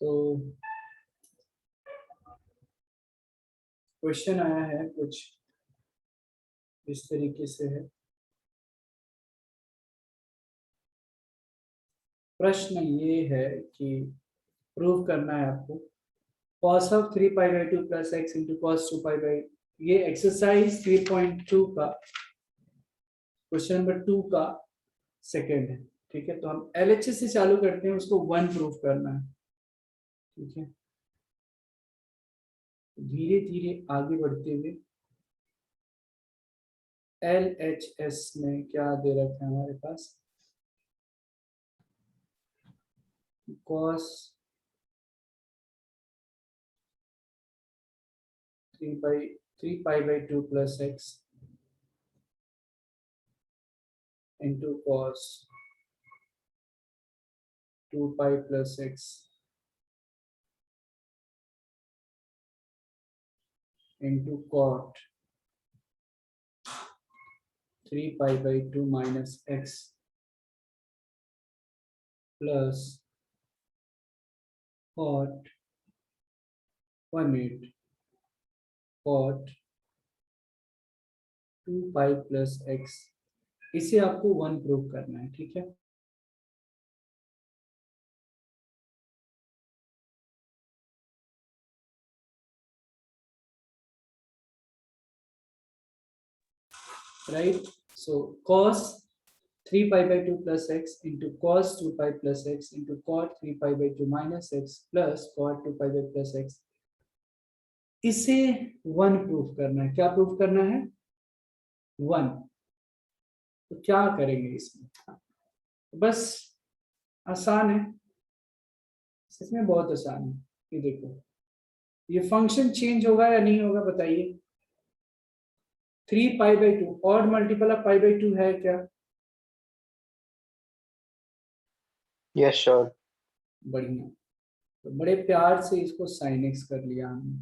तो क्वेश्चन आया है कुछ इस तरीके से है। प्रश्न ये है कि प्रूव करना है आपको cos of 3π/2 plus x into cos 2π/, ये एक्सरसाइज 3.2 का क्वेश्चन नंबर 2 का सेकंड है। ठीक है, तो हम एलएचएस से चालू करते हैं, उसको 1 प्रूव करना है। ठीक है, धीरे धीरे आगे बढ़ते हुए एलएचएस में क्या दे रखा है हमारे पास, cos 3π/2 plus x into cos 2π plus x into cot 3π/2 minus x plus cot 1/8 cot 2π plus x, इसे आपको 1 प्रूव करना है। ठीक है, right? So cos 3π/2 plus x into cos 2π plus x into cot 3π/2 minus x plus cot 2π plus x, इसे 1 proof करना है। क्या प्रूफ करना है? 1। तो क्या करेंगे इसमें? बस आसान है, सच में बहुत आसान है। ये देखो, ये फंक्शन चेंज होगा या नहीं होगा बताइए। 3π/2 ऑड मल्टीपल ऑफ π/2 है क्या? Yes sure. बढ़िया, तो बड़े प्यार से इसको साइन एक्स कर लिया हमने।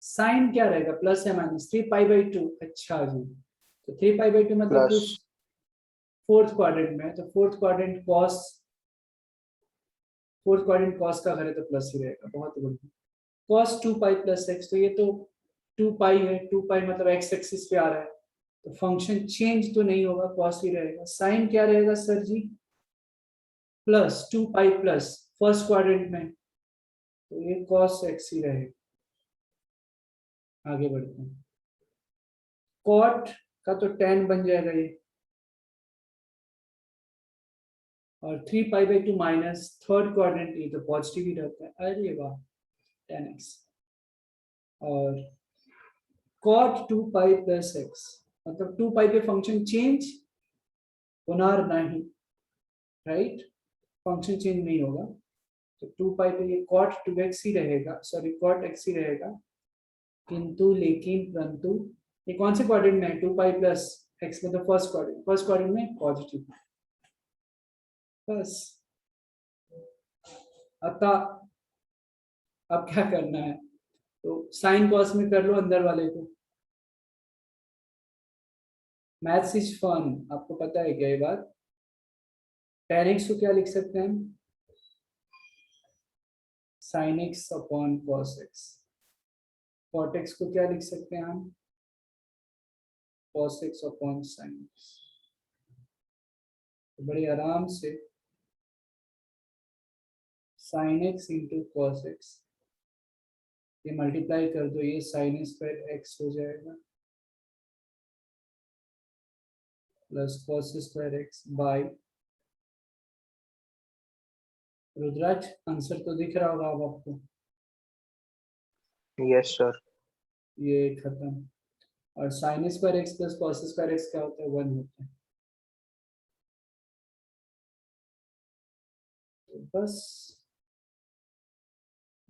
साइन क्या रहेगा, प्लस या माइनस? 3π/2। अच्छा जी, तो 3π/2 मतलब प्लस फोर्थ क्वाड्रेंट में है, तो फोर्थ क्वाड्रेंट कॉस का घर है तो प्लस ही रहेगा। बहुत बढ़िया। cos 2π प्लस एक्स, तो ये तो 2π है, 2π मतलब एक्स एक्सिस पे आ रहा है, तो फंक्शन चेंज तो नहीं होगा, cos ही रहेगा। साइन क्या रहेगा सर जी? प्लस 2π प्लस फर्स्ट क्वाड्रेंट में, तो ये cos x ही रहेगा। आगे बढ़ते हैं, cot का तो tan बन जाएगा ये, और 3π/2 माइनस थर्ड क्वाड्रेंट, ये तो पॉजिटिव ही रहता है। अरे वाह, tan x। और cot 2π प्लस एक्स, मतलब 2π पे फंक्शन चेंज होनार नहीं, राइट? फंक्शन चेंज नहीं होगा, तो 2π पे ये cot 2x ही रहेगा, सॉरी cot x ही रहेगा। किंतु लेकिन परंतु ये कौन से क्वाड्रेंट में है? 2π प्लस एक्स मतलब फर्स्ट क्वाड्रेंट में पॉजिटिव। बस, अतः अब क्या करना है, तो साइन कॉस में कर लो अंदर वाले को। मैथ्स इज फन, आपको पता है क्या ये बात? tan x को क्या लिख सकते हैं हम? sin x upon cos x। cot x को क्या लिख सकते हैं हम? cos x upon sin x। तो बड़े आराम से sin x into cos x, ये मल्टीप्लाई कर दो, ये sin स्क्वायर x हो जाएगा plus cos square x by, Rudras answer तो दिख रहा होगा अब आपको। Yes sir. ये खत्म। और sin square x plus cos square x क्या होता है? 1 होता है। तो बस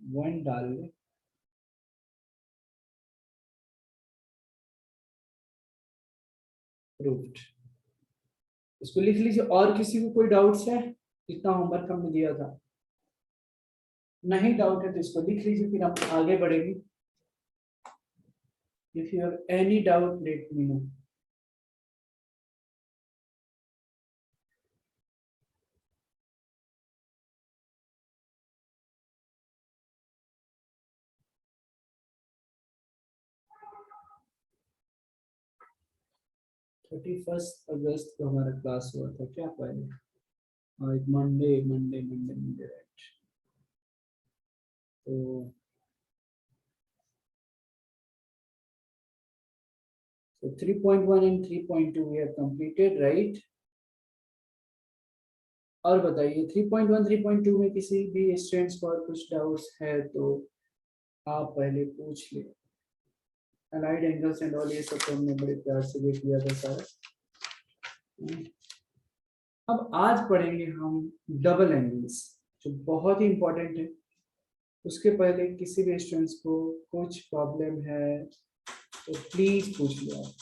1 डाल ले, प्रूव्ड। इसको लिख लीजिए। और किसी को कोई डाउट्स है? इतना होमवर्क हमने दिया था, नहीं डाउट है तो इसको लिख लीजिए, फिर हम आगे बढ़ेंगे। If you have any doubt late me no. 31 अगस्त को हमारा क्लास हुआ था क्या पहले? एक Monday Monday Monday Monday right. तो 3.1 and 3.2 we have completed right। और बताइए 3.1 3.2 में किसी भी स्टूडेंट्स को और कुछ डाउट्स है तो आप पहले पूछ ले। अलाइड एंगल्स एंड ऑल ये सब तो हमने बड़े प्यार से देख लिया था सारा। अब आज पढ़ेंगे हम डबल एंगल्स जो बहुत ही इंपॉर्टेंट है। उसके पहले किसी भी स्टूडेंट्स को कुछ प्रॉब्लम है तो प्लीज पूछ लो आप।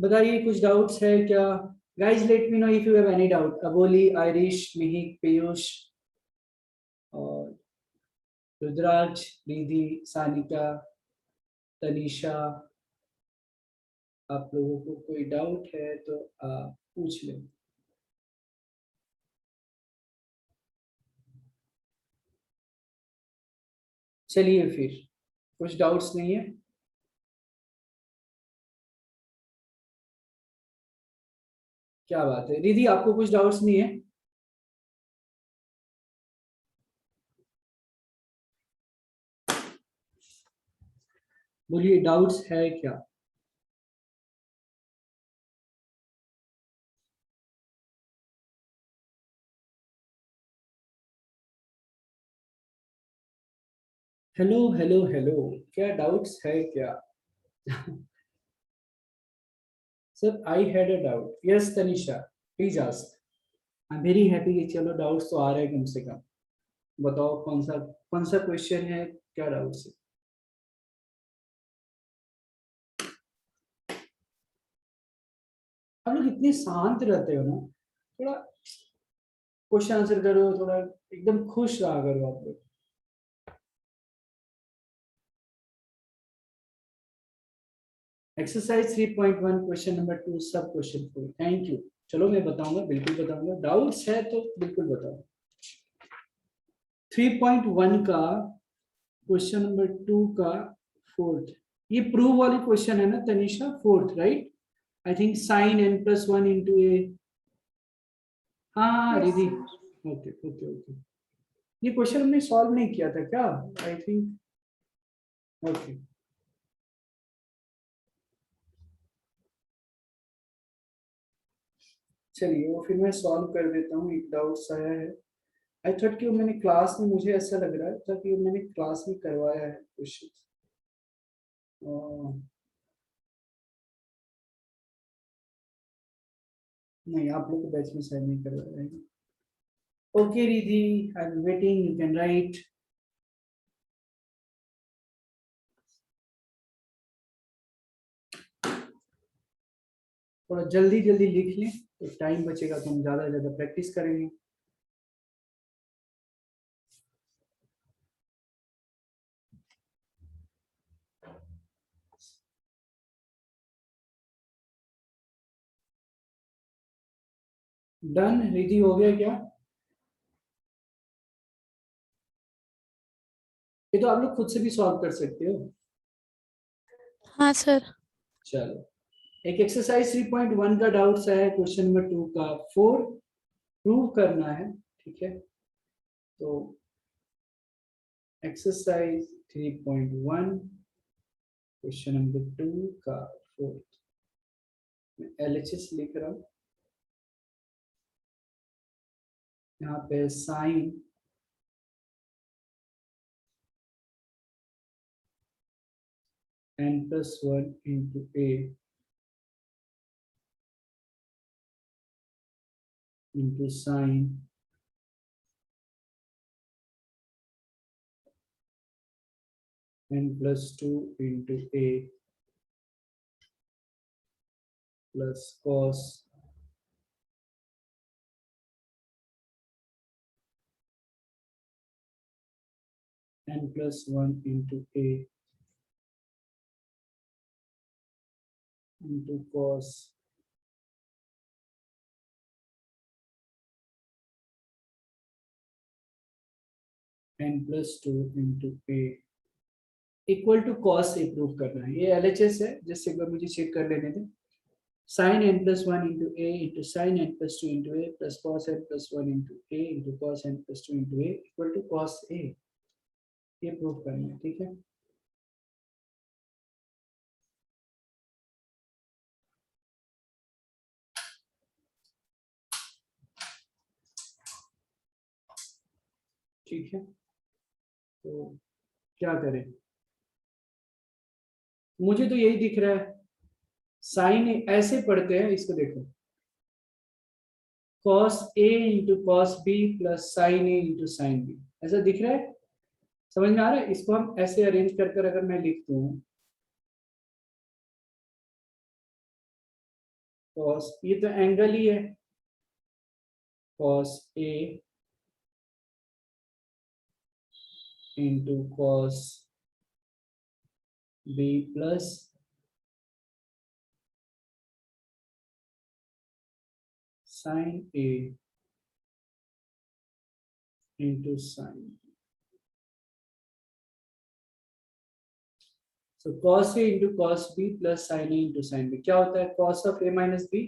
बताइए कुछ डाउट्स है क्या? Guys let me know if you have any doubt. Aboli, Irish, Mihik, Piyush और रुद्राज, रिधि, सानिका, तनीषा, आप लोगों को कोई डाउट है तो आप पूछ लें। चलिए फिर कुछ डाउट्स नहीं है? क्या बात है रिधि, आपको कुछ डाउट्स नहीं है? बोलिए डाउट्स है क्या? हेलो हेलो हेलो, क्या डाउट्स है क्या? Sir I had a doubt. Yes Tanisha, please ask. I am very happy कि चलो डाउट्स तो आ रहे हैं कम से कम। बताओ कौन सा क्वेश्चन है, क्या डाउट्स है? आप लोग इतने शांत रहते हो ना, थोड़ा क्वेश्चन आंसर करो, थोड़ा एकदम खुश रहा करो आप लोग। एक्सरसाइज 3.1 क्वेश्चन नंबर 2 सब क्वेश्चन 4। Thank you. चलो मैं बताऊंगा, बिल्कुल बताऊंगा। डाउट्स है तो बिल्कुल बताओ। 3.1 का क्वेश्चन नंबर 2 का फोर्थ, ये प्रूव वाली क्वेश्चन है ना Tanisha? Fourth right? I think sine n plus one into a. हाँ Yes, Ridhi, sir. Okay okay okay. ये क्वेश्चन हमने सॉल्व नहीं किया था क्या? I think okay. चलिए वो फिर मैं सॉल्व कर देता हूँ। एक डाउट आया है, आई थॉट कि वो मैंने क्लास में, मुझे ऐसा लग रहा था कि वो मैंने क्लास में करवाया है क्वेश्चन। नहीं, आप लोग को बैच में शायद नहीं करवाया है। Okay Ridhi, I am waiting, you can write. थोड़ा जल्दी जल्दी लिख लें तो टाइम बचेगा, तो हम ज्यादा से ज्यादा प्रैक्टिस करेंगे। डन रिधि, हो गया क्या? ये तो आप लोग खुद से भी सॉल्व कर सकते हो। हाँ सर। चलो, एक एक्सरसाइज 3.1 का डाउट्स है क्वेश्चन नंबर 2 का 4 प्रूव करना है, ठीक है? तो एक्सरसाइज 3.1 क्वेश्चन नंबर 2 का फोर्थ, मैं LHS लिख रहा हूँ। यहाँ पे sine n plus one into a into sine n plus two into a plus cos n plus one into a into cos n plus two into a. Equal to cos a prove करना है। ये LHS है, जिससे एक बार मुझे check कर लेने दें। sin n plus 1 into a into sin n plus 2 into a plus cos n plus 1 into a into cos n plus 2 into a equal to cos a, ये प्रूव करना है। ठीक है, ठीक है, तो क्या करें, मुझे तो यही दिख रहा है। साइन ऐसे पढ़ते हैं, इसको देखो, cos a into cos b plus sin a into sin b, ऐसा दिख रहा है, समझ में आ रहा है। इसको हम ऐसे अरेंज कर कर अगर मैं लिख दूं, cos, ये तो एंगल ही है, cos a into cos b plus sin a into sin b. So cos a into cos b plus sin a into sin b क्या होता है, cos of a minus b,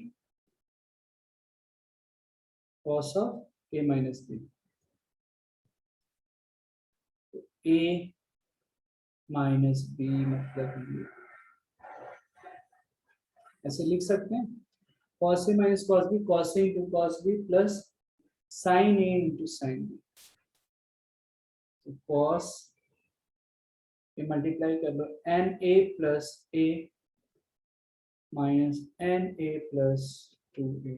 cos of a minus b, a minus b मतलब ये, ऐसे लिख सकते हैं, cos a minus cos b, cos a into cos b plus sin a into sin b, तो cos ये मल्टीप्लाई कर लो, n a plus a minus n a plus 2a,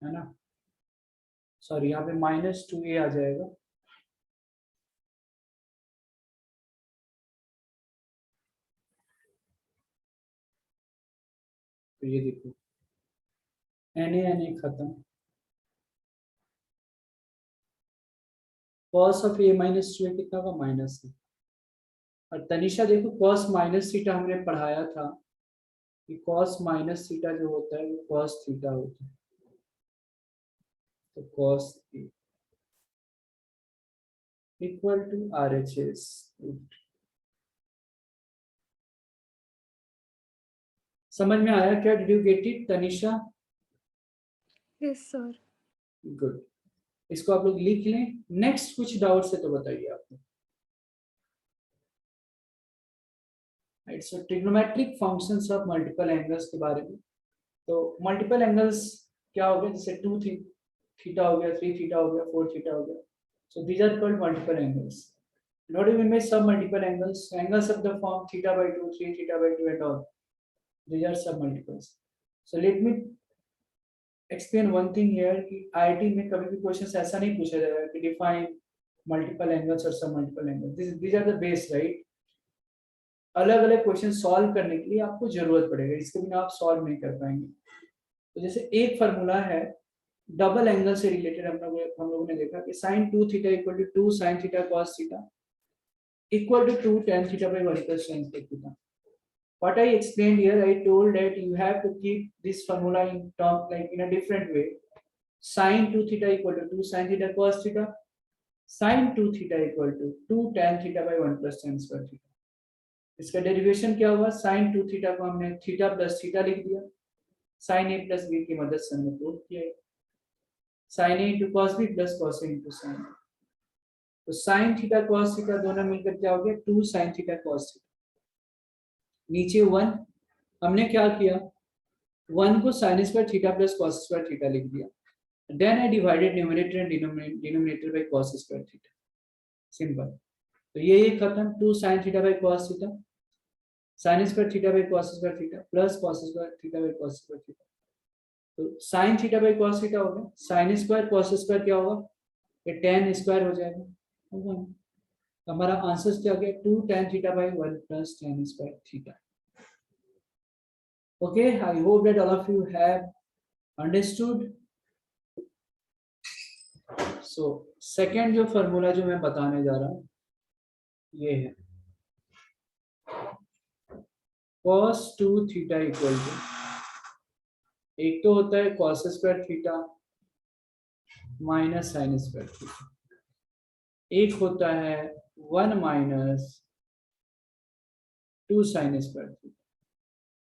है ना, सॉरी यहाँ पे माइनस 2a आ जाएगा, तो ये देखो na खत्म, cos of a minus 2a कितना का, माइनस है। और तनिषा देखो, cos माइनस थीटा हमने पढ़ाया था कि cos माइनस थीटा जो होता है वो cos थीटा होता है, तो cos a equal to RHS। समझ में आया क्या, did you get it Tanisha? Yes sir. Good, इसको आप लोग लिख लें। नेक्स्ट कुछ डाउट है तो बताइए आप लोग। Right, so trigonometric functions of multiple angles के बारे में। तो मल्टीपल एंगल्स क्या हो गया, जैसे 2 थीटा हो गया, 3 थीटा हो गया, 4 थीटा हो गया, so these are called multiple angles. What do we mean by sub-multiple angles? Angles of the form theta by 2, 3 theta by 2 and all. These are sub-multiples. So let me explain one thing here कि IIT में कभी भी question ऐसा नहीं पूछा जाएगा कि define multiple angles और sub-multiple angles. These are the base, right? अलग अलग क्वेश्चन सॉल्व करने के लिए आपको जरूरत पड़ेगा, इसके बिना आप सॉल्व नहीं कर पाएंगे। तो जैसे एक फार्मूला है डबल एंगल से रिलेटेड, हम लोगों ने देखा कि sin 2 theta equal to 2 sin theta cos theta equal to 2 tan theta by 1 plus tan theta. What I explained here, I told that you have to keep this formula in term like in a different way. Sin 2 theta equal to 2 sin theta cos theta. Sin 2 theta equal to 2 tan theta by 1 plus tan square theta. इसका derivation क्या हुआ, sin 2 theta को हमने theta plus theta लिख दिया, sin a plus b की मदद से हमने प्रूव किया है, sin a into cos b plus cos a into sin a। तो sin थीटा cos थीटा दोनों मिलकर क्या हो गया, 2 sin थीटा cos थीटा, नीचे 1, हमने क्या किया, 1 को sin square theta plus cos square theta लिख दिया, then I divided numerator and denominator by cos square theta, simple. तो ये खत्म, 2 sin theta by cos theta, sin square theta by cos square theta plus cos square theta by cos square theta, तो sin theta by cos theta हो गया, sin square cos square क्या होगा, ये tan square हो जाएगा, होगा। हमारा आंसर क्या गया, 2 tan theta by 1 plus tan square theta. Okay, I hope that all of you have understood. So second जो फॉर्मूला जो मैं बताने जा रहा हूँ ये है cos 2 थीटा इक्वल टू, एक तो होता है cos square theta minus sin square theta, एक होता है 1 माइनस 2 साइन स्क्वायर थीटा,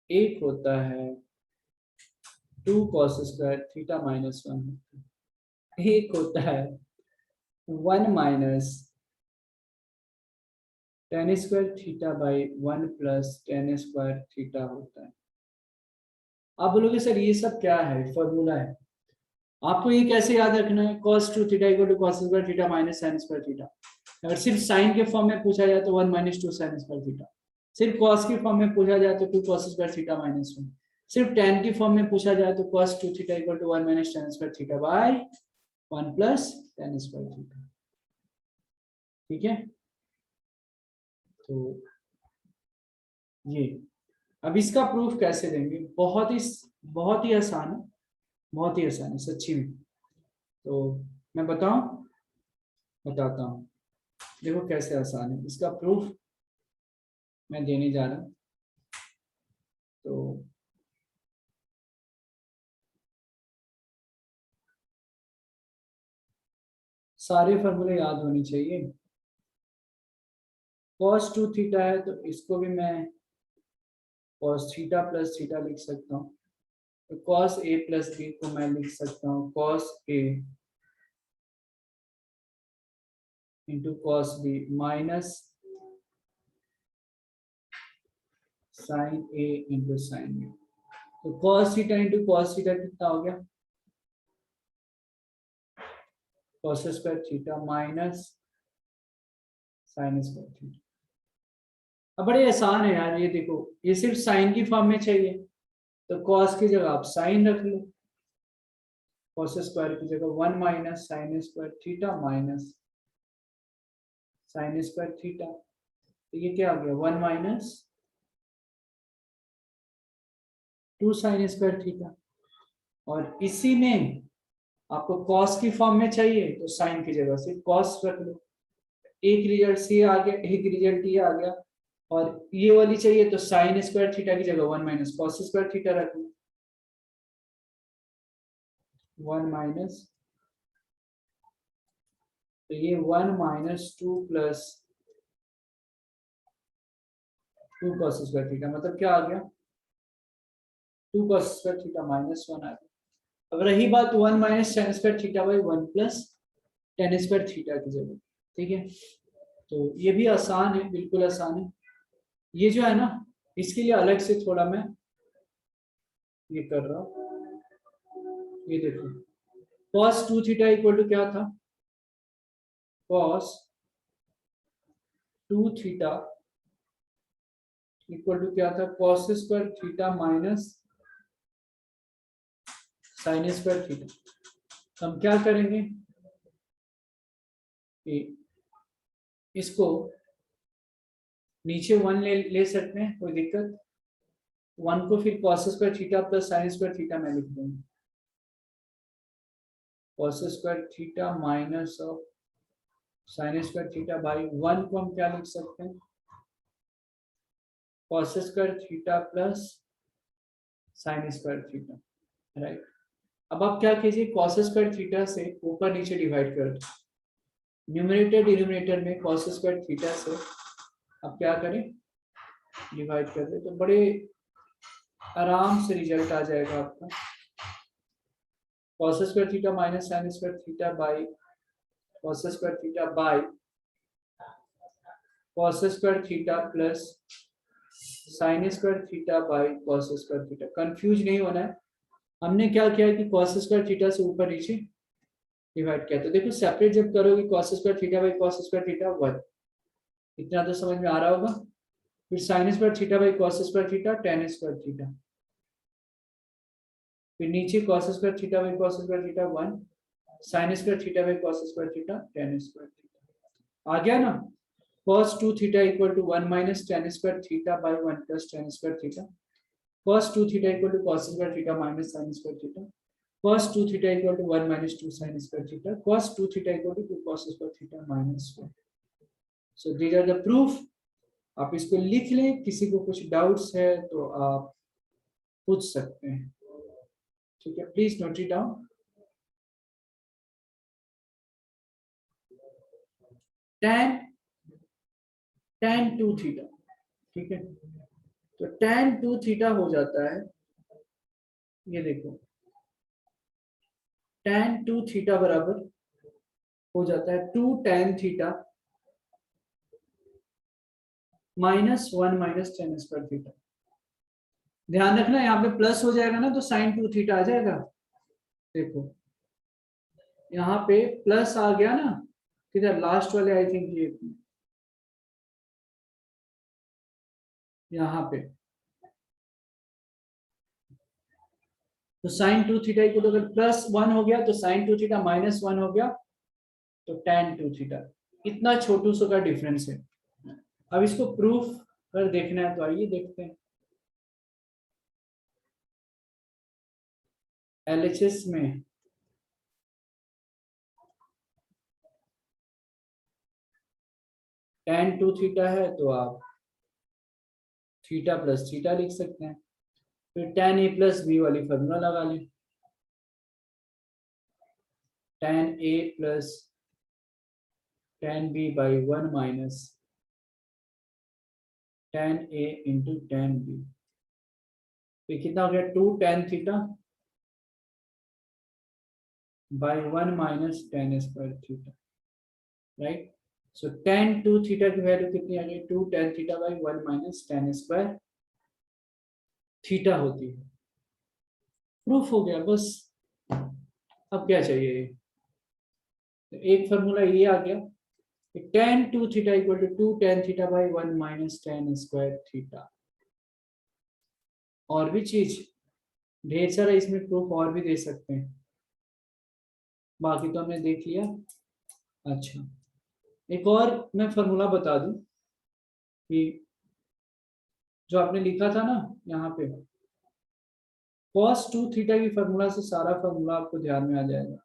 एक होता है 2 कॉस स्क्वायर थीटा माइनस 1, एक होता है 1 minus tan square theta by 1 plus tan square theta होता है। आप बोलोगे सर ये सब क्या है, फॉर्मूला है। आपको ये कैसे याद रखना है, cos 2 theta equal to cos square theta minus sin square theta. अगर सिर्फ साइन के फॉर्म में पूछा जाए तो 1 माइनस 2 sin स्क्वायर थीटा, सिर्फ cos के फॉर्म में पूछा जाए तो 2 cos स्क्वायर थीटा माइनस 1, सिर्फ tan के फॉर्म में पूछा जाए तो cos 2 theta equal to 1 minus tan square theta by 1 plus tan square theta. ठीक है, तो ये अब इसका प्रूफ कैसे देंगे, बहुत ही आसान है, बहुत ही आसान है सच्ची में। तो मैं बताता हूँ, देखो कैसे आसान है इसका प्रूफ मैं देने जा रहा हूँ। तो सारे फॉर्मूले याद होने चाहिए। cos 2 थीटा है तो इसको भी मैं cos थीटा प्लस थीटा लिख सकता हूँ। तो cos a प्लस b को मैं लिख सकता हूँ cos a into cos b minus sin a into sin b। तो cos theta into cos theta कितना हो गया, cos square theta minus sin square theta. अब बड़े आसान है यार, ये देखो ये सिर्फ साइन की फॉर्म में चाहिए तो cos की जगह आप साइन रख लो, cos स्क्वायर की जगह 1 minus sin square theta minus sin square theta. तो ये क्या आ गया 1 माइनस 2 sin स्क्वायर थीटा। और इसी में आपको cos की फॉर्म में चाहिए तो sin की जगह सिर्फ cos रख लो, एक रिजल्ट सी आ गया, एक रिजल्ट ये आ गया। और ये वाली चाहिए तो sin स्क्वायर थीटा की जगह 1 माइनस cos स्क्वायर थीटा रख लो, 1 माइनस, तो ये 1 minus 2 plus 2 cos square theta, मतलब क्या आ गया 2 cos स्क्वायर थीटा माइनस 1 आ गया। अब रही बात 1 minus tan square theta by 1 plus tan square theta की जगह। ठीक है, तो ये भी आसान है, बिल्कुल आसान है। ये जो है ना, इसके लिए अलग से थोड़ा मैं ये कर रहा हूँ। ये देखो cos 2 थीटा इक्वल टू क्या था, cos 2 थीटा इक्वल टू क्या था, cos square theta minus sin square theta. हम क्या करेंगे कि इसको नीचे 1 ले सकते हैं, कोई दिक्कत, 1 को फिर cos square theta plus sin square theta में लिख दूंगा, cos square theta minus of sin square theta by 1 को हम क्या लिख सकते हैं, cos square theta plus sin square theta. Right, अब आप क्या कीजिए, cos स्क्वायर थीटा से ऊपर नीचे डिवाइड कर दो, न्यूमरेटर डिनोमिनेटर में cos स्क्वायर थीटा से आप क्या करें डिवाइड कर दे, तो बड़े आराम से रिजल्ट आ जाएगा आपका, cos square theta minus sin square theta by cos square theta by cos square theta plus sin square theta by cos square theta. Confuse नहीं होना है, हमने क्या किया कि cos स्क्वायर थीटा से ऊपर नीचे डिवाइड किया, तो देखो सेपरेट जब करोगे cos square theta by cos square theta 1, इतना तो समझ में आ रहा होगा। फिर sin square theta by cos square theta tan square theta, फिर नीचे cos square theta by cos square theta 1, sin square theta by cos square theta tan square theta. आ गया ना, cos 2 theta equal to 1 minus tan square theta by 1 plus tan square theta, cos 2 theta equal to cos square theta minus sin square theta, cos 2 theta equal to 1 minus 2 sin square theta, cos 2 theta equal to 2 cos square theta minus 1। So these are the proof. आप इसको लिख लें, किसी को कुछ doubts है तो आप पूछ सकते हैं। ठीक है, please note it down. tan tan 2 theta, ठीक है। तो tan 2 थीटा हो जाता है, ये देखो tan 2 थीटा बराबर हो जाता है 2 tan theta -1 - tan square theta. ध्यान रखना यहाँ पे प्लस हो जाएगा ना तो sin 2 थीटा आ जाएगा। देखो यहाँ पे प्लस आ गया ना, किधर लास्ट वाले, आई थिंक ये यहाँ पे, तो sin 2 थीटा इक्वल अगर +1 हो गया तो sin 2 थीटा -1 हो गया तो tan 2 थीटा। इतना छोटू सो का डिफरेंस है। अब इसको प्रूफ कर देखना है तो आइए देखते हैं। LHS में tan 2 थीटा है तो आप थीटा प्लस थीटा लिख सकते हैं, फिर tan a प्लस बी वाली फॉर्मूला लगा लें, tan a plus tan b by 1 minus tan a into tan b। तो कितना हो गया 2 tan theta by 1 minus tan square theta, right. So tan 2 theta की वैल्यू कितनी आ गई 2 tan theta by 1 minus tan square theta होती है। Proof हो गया बस। अब क्या चाहिए, तो एक फॉर्मूला ये आ गया कि tan 2 theta equal to 2 tan theta by 1 minus tan square theta. और भी चीज ढेर सारा इसमें प्रूफ और भी दे सकते हैं, बाकी तो हमने देख लिया। अच्छा, एक और मैं फॉर्मूला बता दूं कि जो आपने लिखा था ना यहाँ पे cos 2 थीटा की फॉर्मूला से सारा फॉर्मूला आपको ध्यान में आ जाएगा।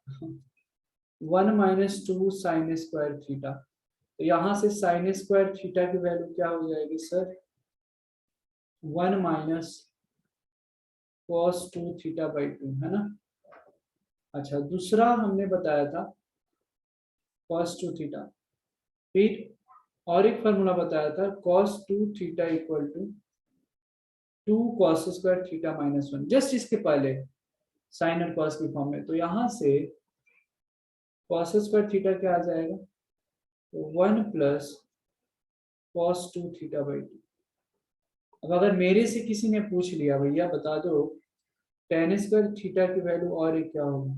1 माइनस 2 साइन स्क्वायर थीटा, तो यहाँ से साइन स्क्वायर थीटा की वैल्यू क्या हो जाएगी sir 1 minus cos 2 theta by 2, है ना। अच्छा, दूसरा हमने बताया था cos 2 थीटा, फिर और एक फॉर्मूला बताया था cos 2 theta equal to 2 cos square theta minus 1, just इसके पहले साइन और cos की फॉर्म में। तो यहाँ से cos स्क्वायर थीटा क्या आ जाएगा, तो 1 प्लस cos 2 थीटा बाई 2। अब अगर मेरे से किसी ने पूछ लिया भैया बता दो tan स्क्वायर थीटा की वैल्यू और एक क्या होगी,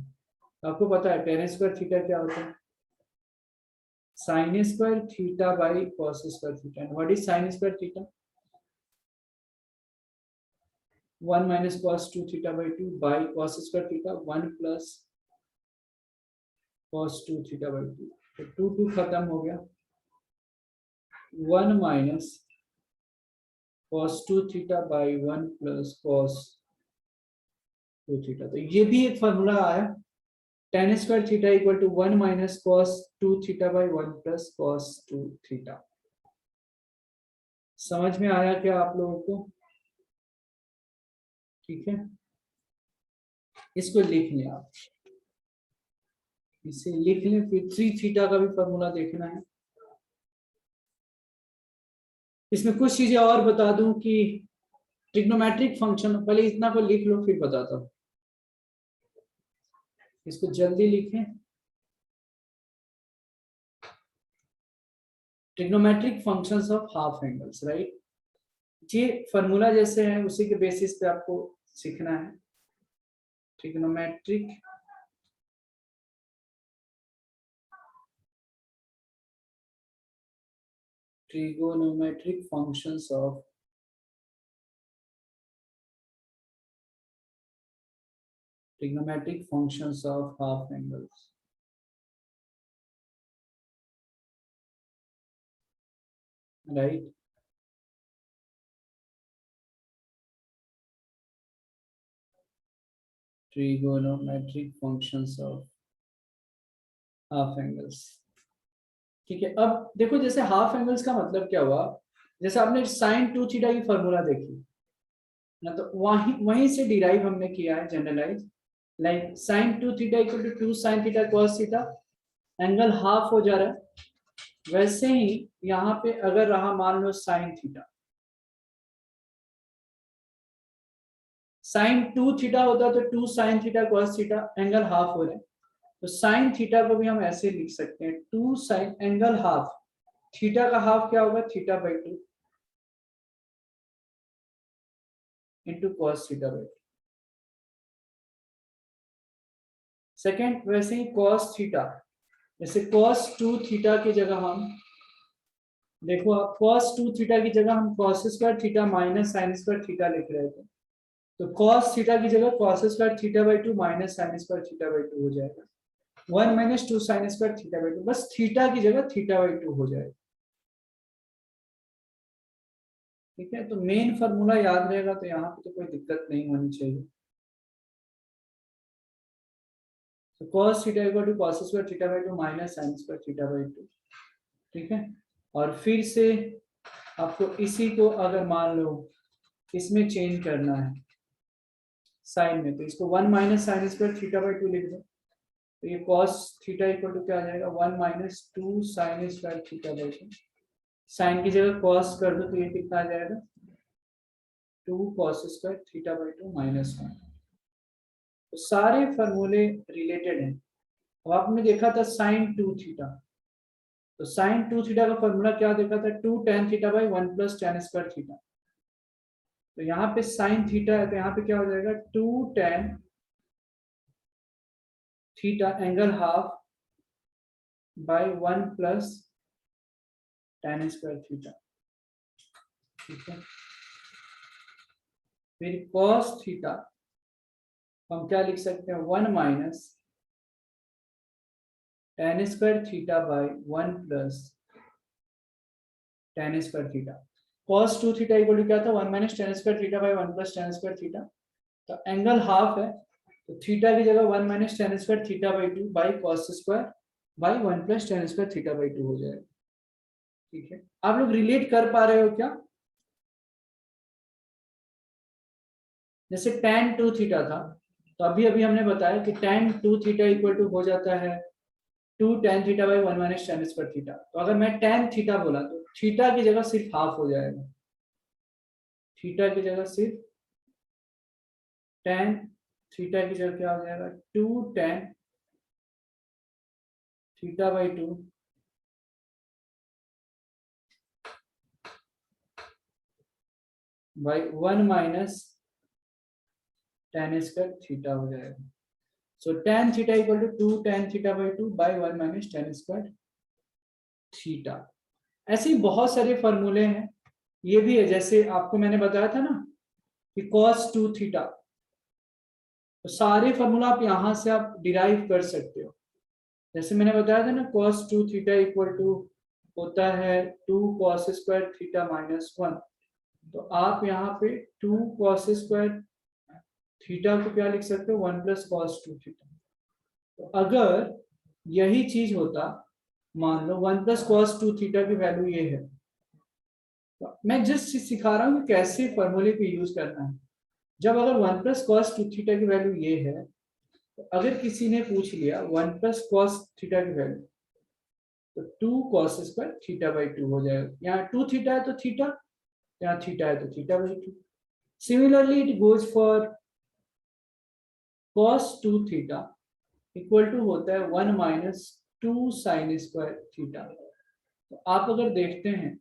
आपको पता है tan स्क्वायर थीटा क्या होता है sin square theta by cos square थीटा। And what is sin square theta 1 minus cos 2 theta by 2 by cos square theta 1 plus cos 2 theta by 2। तो 2 खत्म हो गया, 1 minus cos 2 theta by 1 plus cos 2 theta. तो ये भी एक formula आया tan square theta equal to 1 minus cos 2 theta by 1 plus cos 2 theta. समझ में आया क्या आप लोगों को, ठीक है। इसको लिख लें आप, इसे लिख लें, फिर 3 थीटा का भी फॉर्मूला देखना है। इसमें कुछ चीजें और बता दूं कि ट्रिग्नोमेट्रिक फंक्शन, पहले इतना को लिख लो फिर बताता हूं, इसको जल्दी लिखें। Trigonometric functions of half angles, right. ये फॉर्मूला जैसे है उसी के बेसिस पे आपको सीखना है। Trigonometric trigonometric functions of trigonometric functions of half angles, right। Trigonometric functions of half angles, ठीक है। अब देखो जैसे हाफ एंगल्स का मतलब क्या हुआ, जैसे आपने साइन 2 थीटा की फॉर्मूला देखी ना, तो वहीं से डिराइव हमने किया है generalize, like sine 2 theta equal to 2 sine theta cos theta, angle half हो जा रहा है, वैसे ही यहाँ पे अगर रहा मान लो साइन थीटा, साइन 2 थीटा होता तो 2 sine theta cos theta, angle half हो रहे हैं, तो साइन थीटा को भी हम ऐसे लिख सकते हैं 2 साइन एंगल हाफ, थीटा का हाफ क्या होगा theta by 2 into cos theta by 2। Second, वैसे ही कॉस थीटा, जैसे कॉस 2 थीटा की जगह हम देखो, कॉस 2 थीटा की जगह हम cos square theta minus sign square theta लिख रहे थे, तो कॉस थीटा की जगह cos square theta by 2 minus sign square theta by 2 हो जाएगा, 1 minus 2 sine square theta by 2, बस थीटा की जगह थीटा बाई 2 हो जाएगा। ठीक है, तो मेन फॉर्मूला याद रहेगा तो यहाँ पे तो कोई दिक्कत नहीं होनी चाहिए। तो cos theta equal to cos square theta by 2 minus sin square theta by 2। ठीक है, और फिर से आपको इसी को अगर मान लो इसमें चेंज करना है साइन में, तो इसको 1 minus sign square theta by 2 लिख दो, तो ये cos थीटा इक्वल टू क्या आ जाएगा 1 minus 2 sine square theta by 2, sine की जगह cos कर दो तो ये कितना आ जाएगा 2 cos square theta by 2 minus 1। तो सारे फॉर्मूले रिलेटेड हैं। अब आपने देखा था साइन 2 थीटा, तो साइन 2 थीटा का फॉर्मूला क्या देखा था 2 tan theta by 1 plus tan square theta, तो यहाँ पे साइन थीटा है तो यहाँ पे क्या हो जाएगा 2 tan theta angle half by 1 plus tan square theta. ठीक है, फिर cos थीटा हम क्या लिख सकते हैं 1 minus tan square theta by 1 plus tan square theta. cos 2 theta equal to क्या था 1 minus tan square theta by 1 plus tan square theta, तो एंगल हाफ है तो थीटा की जगह 1 minus tan square theta by 2 by cos square by 1 plus tan square theta by 2 हो जाएगा। ठीक है, आप लोग रिलेट कर पा रहे हो क्या? जैसे tan 2 थीटा था, तो अभी अभी हमने बताया कि tan 2 थीटा इक्वल टू हो जाता है 2 tan theta by 1 minus tan square theta, तो अगर मैं tan थीटा बोला तो थीटा की जगह सिर्फ हाफ हो जाएगा, थीटा की जगह सिर्फ tan थीटा की जगह क्या हो जाएगा 2 tan theta by 2 by 1 minus tan square theta हो जाएगा। So tan theta equal to 2 tan theta by 2 by 1 minus tan square theta. ऐसे ही बहुत सारे फॉर्मूले हैं, ये भी है जैसे आपको मैंने बताया था ना कि cos 2 थीटा, तो सारे फॉर्मूला आप यहां से आप डिराइव कर सकते हो। जैसे मैंने बताया था ना cos 2 थीटा इक्वल टू होता है 2 cos स्क्वायर थीटा माइनस 1, तो आप यहाँ पे 2 cos स्क्वायर थीटा को क्या लिख सकते हो 1 प्लस cos 2 थीटा। तो अगर यही चीज होता, मान लो 1 प्लस cos 2 थीटा की वैल्यू ये है, तो मैं जस्ट सिखा रहा हूँ कि कैसे फॉर्मूले को यूज करना है। जब अगर 1 प्लस cos 2 थीटा की वैल्यू ये है, तो अगर किसी ने पूछ लिया 1 प्लस cos थीटा की वैल्यू, तो 2 cos स्क्वायर थीटा बाई 2 हो जाएगा। यहाँ 2 थीटा है तो थीटा, यहाँ थीटा है तो theta by 2। Similarly it goes for cos 2 theta equal to होता है 1 माइनस 2 साइन स्क्वायर थीटा। तो आप अगर देखते हैं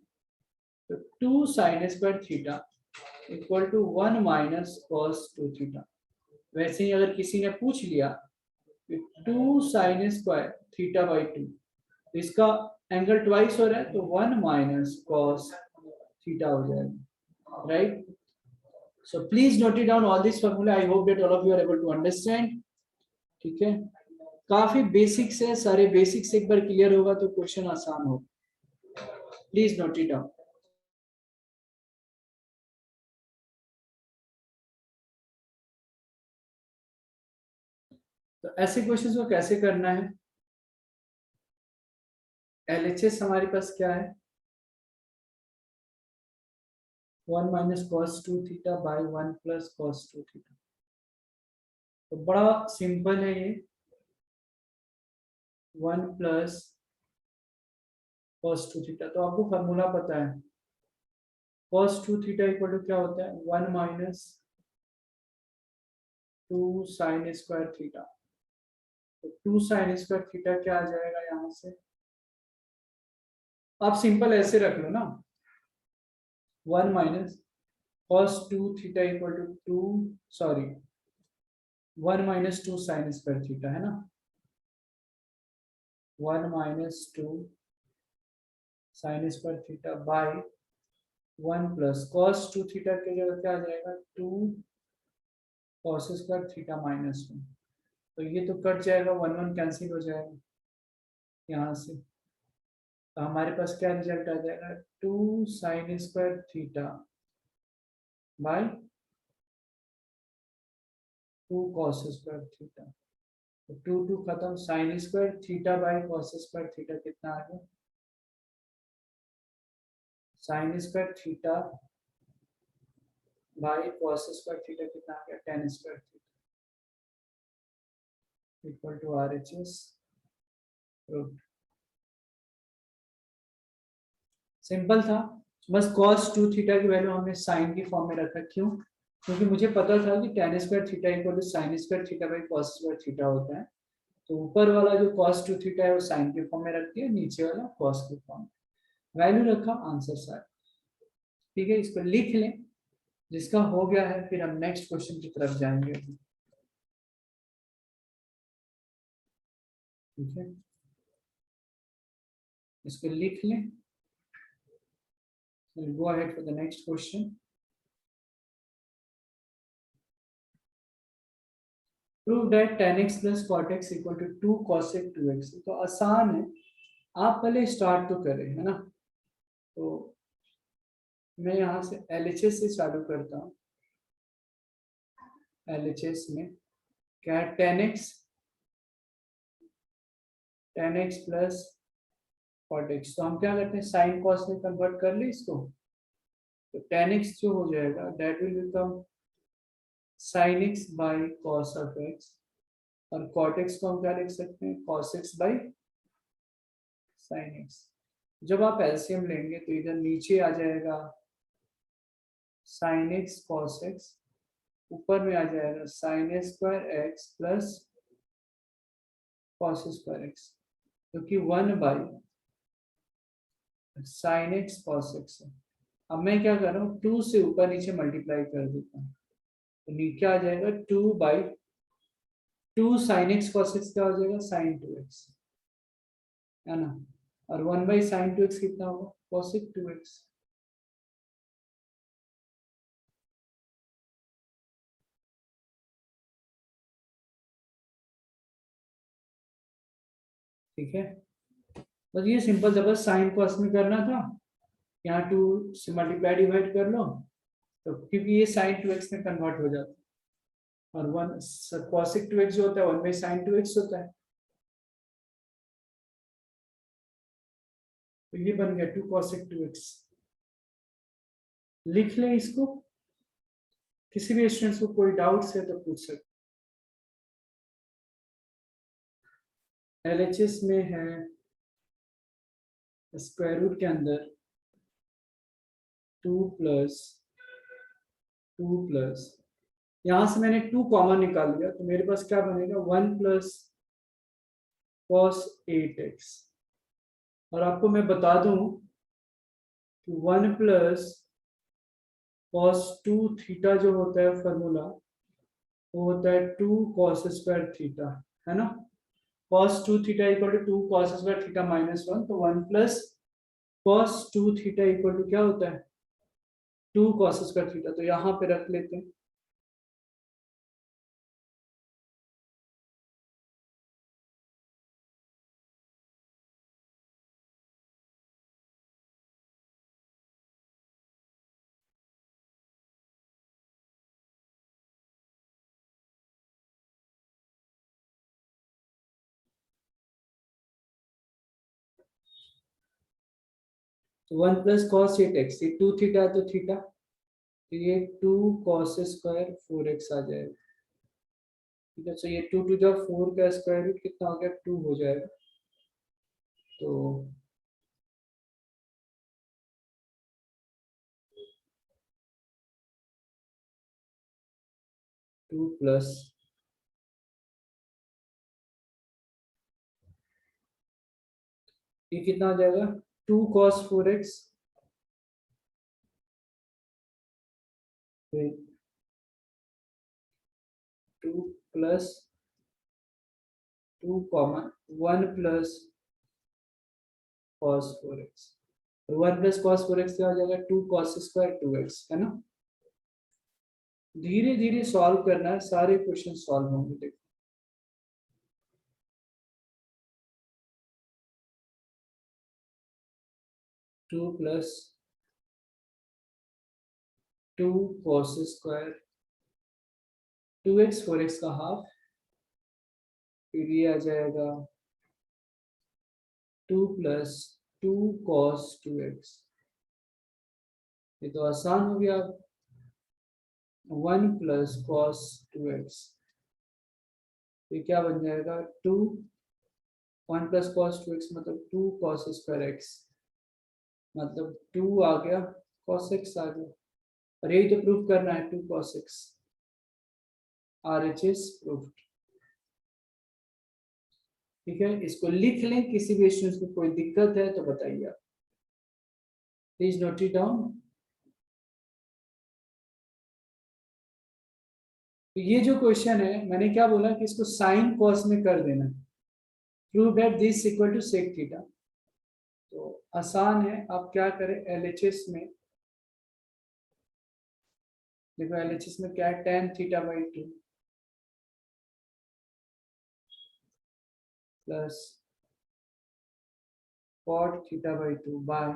तो 2 sine square theta equal to 1 minus cos 2 theta. वैसे ही अगर किसी ने पूछ लिया कि 2 साइन स्क्वायर थीटा बाई 2, इसका एंगल ट्वाइस हो रहा है तो 1 माइनस cos थीटा हो जाएगा, right? So please note it down all this formula. I hope that all of you are able to understand. ठीक है, काफी बेसिक्स है, सारे बेसिक्स एक बार क्लियर होगा तो क्वेश्चन आसान हो। Please note it down. तो ऐसे क्वेश्चंस को कैसे करना है, एलएचएस हमारे पास क्या है 1 minus cos 2 theta by 1 plus cos 2 theta. तो बड़ा सिंपल है ये, 1 प्लस cos 2 थीटा। तो आपको फार्मूला पता है, cos 2 थीटा इक्वल टू क्या होता है, 1 माइनस 2 साइन स्क्वायर थीटा। तो 2 साइन स्क्वायर थीटा क्या आ जाएगा यहाँ से, आप सिंपल ऐसे रख लो ना, 1 minus cos 2 theta equal to 2, sorry 1 minus 2 sine square theta है ना, 1 minus 2 sine square theta by 1 plus cos 2 theta की जगह क्या आ जाएगा, 2 cos स्क्वायर थीटा माइनस 1। तो ये तो कट जाएगा, 1 1 कैंसिल हो जाएगा यहाँ से। तो हमारे पास क्या रिजल्ट आ जाएगा, 2 sine square theta by 2 cos square theta. तो 2 2 खत्म, sine square theta by cos square theta कितना आ गया, sine square theta by cos square theta कितना आ गया, tan square theta equal to RHS root. Simple था, बस cos 2 थीटा की वैल्यू हमने साइन की फॉर्म में रखा, क्यों, क्योंकि मुझे पता था कि tan square theta equal to sine square theta by cos square theta होता है। तो ऊपर वाला जो cos 2 थीटा है वो साइन के फॉर्म में रख दिया, नीचे वाला cos के फॉर्म में, वैल्यू रखा, आंसर साइन। ठीक है, इसको लिख लें, जिसका हो गया है फिर हम नेक्स्ट क्वेश्चन की तरफ जाएंगे। ठीक है, इसको लिख लें, go ahead for the next question. Prove that tan x plus cot x equal to 2 cosec 2x। तो आसान है, आप पहले स्टार्ट तो करें, है ना। तो मैं यहाँ से LHS से चालू करता हूँ। LHS में क्या है, tan x plus cot x। तो हम क्या करते हैं, साइन कॉस में कन्वर्ट कर ले इसको। तो tan x जो हो जाएगा that will become sin x by cos of x, और cot x को हम क्या लिख सकते हैं, cos x by sin x। जब आप एलसीएम लेंगे तो इधर नीचे आ जाएगा sin x cos x, ऊपर में आ जाएगा sin square x plus cos square x, क्योंकि 1 by sin x cos x है। अब मैं क्या कर रहा हूँ, 2 से ऊपर नीचे मल्टीप्लाई कर देता हूँ, तो नीचे आ जाएगा 2 by 2 sin x cos x क्या हो जाएगा, sin 2x, है ना। और 1 बाई sin 2x कितना होगा, cosec 2x। ठीक है, बस ये सिंपल सा, बस साइन कॉस में करना था, यहाँ 2 से मल्टीप्लाई डिवाइड कर लो, तो क्योंकि ये sin 2x में कन्वर्ट हो जाता है, और 1 cosec 2x जो होता है 1 बाई sin 2x होता है। तो ये बन गया 2 cosec 2x। लिख ले इसको, किसी भी स्टूडेंट्स को कोई डाउट्स है तो पूछ सकते। LHS में है स्क्वायर रूट के अंदर 2 प्लस यहाँ से मैंने 2 कॉमन निकाल दिया, तो मेरे पास क्या बनेगा, 1 प्लस cos 8x। और आपको मैं बता दूं कि 1 प्लस cos 2 थीटा जो होता है फॉर्मूला, वो होता है 2 cos स्क्वायर थीटा, है ना। cos 2 theta equal to 2 cos square theta minus 1, तो 1 plus cos 2 theta equal to क्या होता है, 2 cos स्क्वायर थीटा। तो यहाँ पे रख लेते हैं, तो 1 प्लस cos 8x, ये 2 थीटा है तो थीटा, तो ये 2 cos स्क्वायर 4x आ जाएगा। ठीक है, तो ये 2 टू जब 4 का स्क्वायर रूट कितना हो गया, 2 हो जाएगा। तो 2 प्लस ये कितना हो जाएगा 2 cos 4x फिर 2 plus 2 common 1 plus cos 4x 1 plus cos 4x क्या हो जाएगा 2 cos स्क्वायर 2x है ना। धीरे धीरे सॉल्व करना है, सारे क्वेश्चन सॉल्व होंगे। देखो 2 plus 2 cos square 2x 4x का हाफ फिर ये आ जाएगा 2 प्लस 2 cos 2x ये तो आसान हो गया। 1 प्लस cos 2x ये क्या बन जाएगा 2 1 प्लस cos 2x मतलब 2 cos स्क्वायर x मतलब 2 आ गया cos x आ गया और यही तो प्रूफ करना है 2 cos x RHS प्रूफ। ठीक है, इसको लिख लें, किसी भी स्टूडेंट को कोई दिक्कत है तो बताइए आप, प्लीज नोट इट डाउन। तो ये जो क्वेश्चन है मैंने क्या बोला कि इसको साइन कॉस में कर देना, prove that this equal to sec theta. तो आसान है, आप क्या करें LHS में देखो, LHS में क्या है tan theta by 2 plus cot theta by 2 by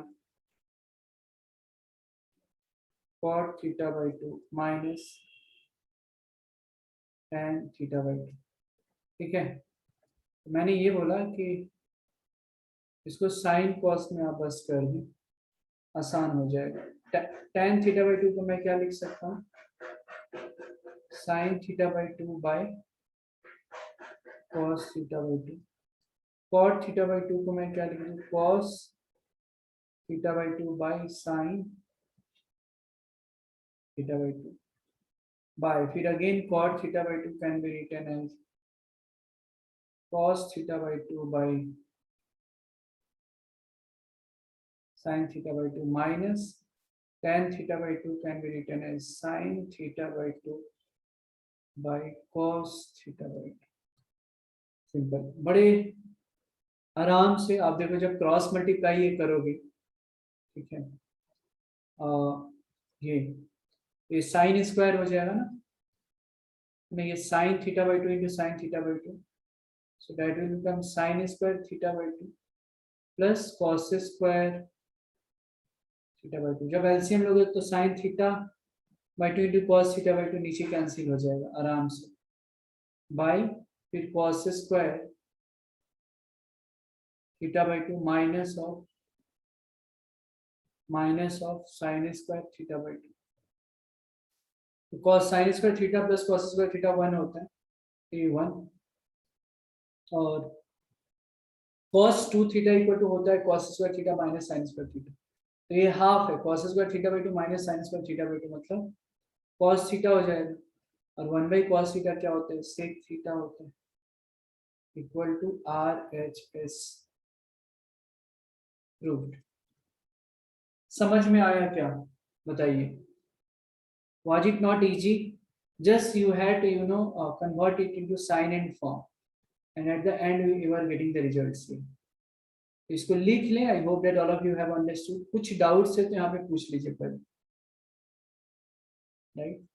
cot theta by 2 minus tan theta by 2। ठीक है, तो मैंने ये बोला कि इसको साइन कॉस में आप बस कर दें, आसान हो जाएगा। tan थीटा बाई 2 को मैं क्या लिख सकता हूँ sine theta by 2 by cos theta by 2। cot theta by 2 को मैं क्या लिख दूँ cos theta by 2 by sine theta by 2 by फिर again cot theta by 2 can be written as cos theta by 2 by sin theta by 2 minus tan theta by 2 can be written as sin theta by 2 by cos theta by 2। Simple, बड़े आराम से आप देखो जब cross multiply ये करोगे, ठीक है, ये साइन स्क्वायर हो जाएगा ना, नहीं ये sign theta by 2 into sine theta by 2, so that will become sign square theta by 2 plus cos square theta by 2। जब एलसीएम लोगे तो sign theta by 2 into cos theta by 2 नीचे कैंसिल हो जाएगा आराम से, बाई फिर cos square theta by 2 minus of sine square theta by 2। तो cos sine square theta plus cos square theta 1 होता है, ये 1 और cos 2 थीटा इक्वल टू होता है cos square theta minus sign square theta, तो ये हाफ है cos square theta by 2 minus sign square theta by 2 मतलब cos थीटा हो जाएगा और 1 बाई cos थीटा क्या होता है सेक थीटा होता है इक्वल टू RHS प्रूव्ड। समझ में आया क्या बताइए? Was it not easy? Just you had to convert it into sin and form and at the end you are getting the results here। इसको लिख लें। I hope that all of you have understood. कुछ doubts है तो यहाँ पे पूछ लीजिए पहले, राइट।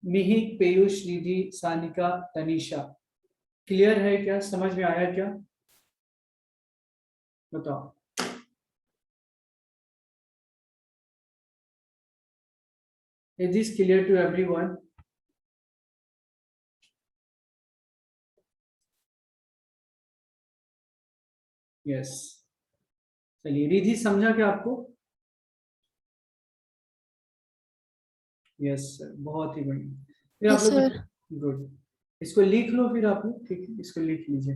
मिहिक, पीयूष, निधि, सानिका, तनिषा, क्लियर है क्या? समझ में आया क्या? बताओ। Is this clear to everyone? Yes. चलिए, रिधि समझा क्या आपको? यस सर, बहुत ही बढ़िया। फिर आप लोग गुड, इसको लिख लो फिर आप लोग, ठीक है, इसको लिख लीजिए।